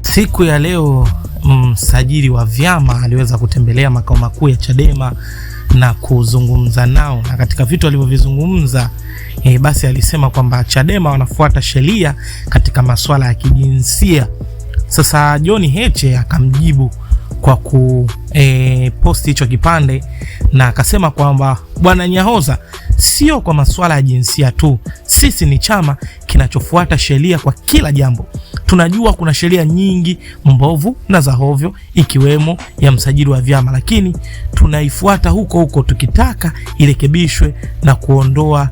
Siku ya leo msajili wa vyama aliweza kutembelea makao makuu ya Chadema na kuzungumza nao, na katika vitu alivyovizungumza basi alisema kwamba Chadema wanafuata sheria katika masuala ya kijinsia. Sasa John Heche akamjibu kwa posti hicho kipande na akasema kwamba bwana Nyahoza, sio kwa masuala ya jinsia tu, sisi ni chama kinachofuata sheria kwa kila jambo. Tunajua kuna sheria nyingi mbovu na za hovyo ikiwemo ya msajili wa vyama, lakini tunaifuata huko tukitaka irekebishwe na kuondoa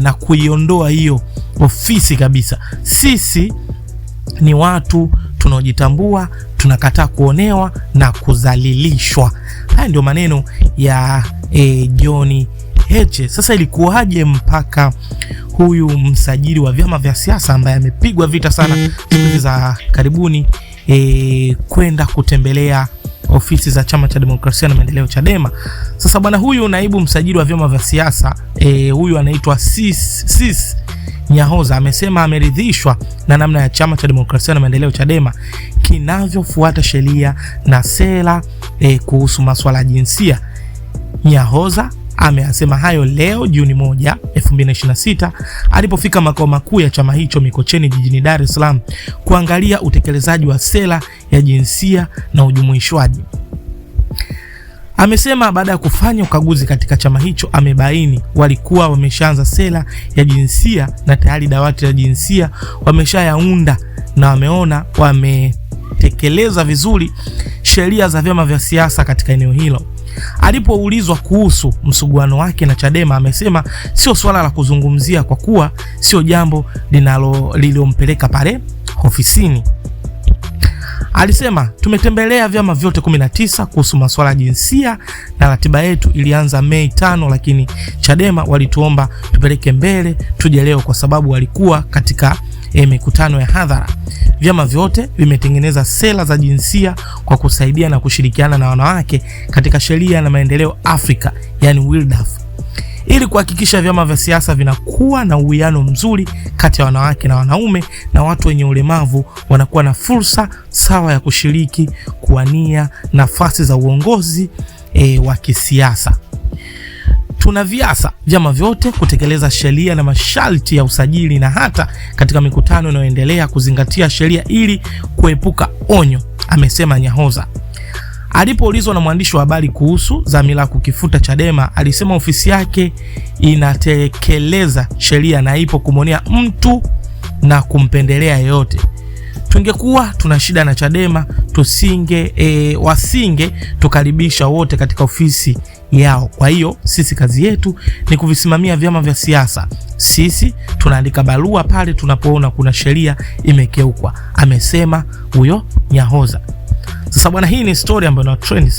na kuiondoa hiyo ofisi kabisa. Sisi ni watu tunaojitambua, tunakataa kuonewa na kudhalilishwa. Haya ndio maneno ya John Heche. Sasa ilikuwaje mpaka huyu msajili wa vyama vya siasa ambaye amepigwa vita sana siku za karibuni kwenda kutembelea ofisi za Chama cha Demokrasia na Maendeleo Chadema? Sasa bwana huyu naibu msajili wa vyama vya siasa huyu anaitwa Sis Nyahoza amesema ameridhishwa na namna ya Chama cha Demokrasia na Maendeleo Chadema kinavyofuata sheria na sera kuhusu masuala ya jinsia. Nyahoza ameyasema hayo leo Juni 1, 2026 alipofika makao makuu ya chama hicho Mikocheni jijini Dar es Salaam kuangalia utekelezaji wa sera ya jinsia na ujumuishwaji. Amesema baada ya kufanya ukaguzi katika chama hicho amebaini walikuwa wameshaanza sera ya jinsia na tayari dawati la jinsia wameshayaunda na wameona wametekeleza vizuri sheria za vyama vya siasa katika eneo hilo. Alipoulizwa kuhusu msuguano wake na Chadema amesema sio swala la kuzungumzia kwa kuwa sio jambo lililompeleka pale ofisini. Alisema tumetembelea vyama vyote 19 kuhusu masuala ya jinsia na ratiba yetu ilianza Mei 5, lakini Chadema walituomba tupeleke mbele tuje leo kwa sababu walikuwa katika mikutano ya hadhara. Vyama vyote vimetengeneza sera za jinsia kwa kusaidia na kushirikiana na wanawake katika sheria na maendeleo Afrika, yani WiLDAF, ili kuhakikisha vyama vya siasa vinakuwa na uwiano mzuri kati ya wanawake na wanaume na watu wenye ulemavu wanakuwa na fursa sawa ya kushiriki kuwania nafasi za uongozi wa kisiasa. Tunaviasa vyama vyote kutekeleza sheria na masharti ya usajili na hata katika mikutano inayoendelea kuzingatia sheria ili kuepuka onyo, amesema Nyahoza. Alipoulizwa na mwandishi wa habari kuhusu dhamira kukifuta Chadema, alisema ofisi yake inatekeleza sheria na ipo kumonea mtu na kumpendelea yeyote. Tungekuwa tuna shida na Chadema wasinge tukaribisha wote katika ofisi yao. Kwa hiyo sisi kazi yetu ni kuvisimamia vyama vya siasa. Sisi tunaandika barua pale tunapoona kuna sheria imekeukwa, amesema huyo Nyahoza. Sasa bwana, hii ni story ambayo ina trend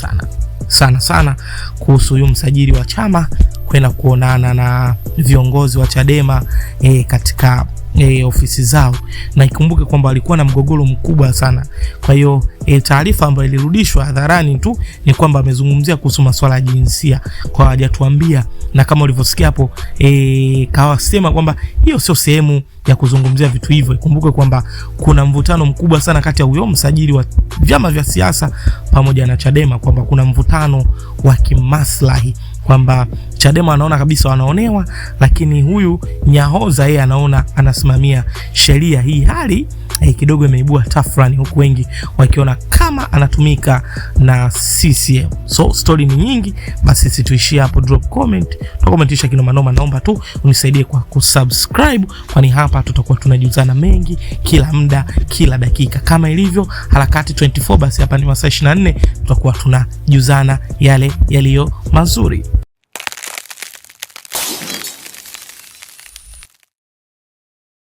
sana kuhusu huyu msajili wa chama kwenda kuonana na viongozi wa Chadema katika ofisi zao, na ikumbuke kwamba walikuwa na mgogoro mkubwa sana. Kwa hiyo taarifa ambayo ilirudishwa hadharani tu ni kwamba amezungumzia kuhusu masuala ya jinsia, kwa hajatuambia, na kama ulivyosikia hapo kawasema kwamba hiyo sio sehemu ya kuzungumzia vitu hivyo. Ikumbuke kwamba kuna mvutano mkubwa sana kati ya huyo msajili wa vyama vya siasa pamoja na Chadema, kwamba kuna mvutano wa kimaslahi, kwamba Chadema anaona kabisa wanaonewa, lakini huyu Nyahoza yeye anaona anasimamia sheria. Hii hali kidogo imeibua tafrani, huku wengi wakiona kama anatumika na CCM. So story ni nyingi, basi situishie hapo. Drop comment, tutakomentisha kinoma noma. Naomba tu unisaidie kwa kusubscribe, kwani hapa tutakuwa tunajuzana mengi kila muda, kila dakika. Kama ilivyo Harakati 24, basi hapa ni masaa 24 tutakuwa tunajuzana yale yaliyo mazuri.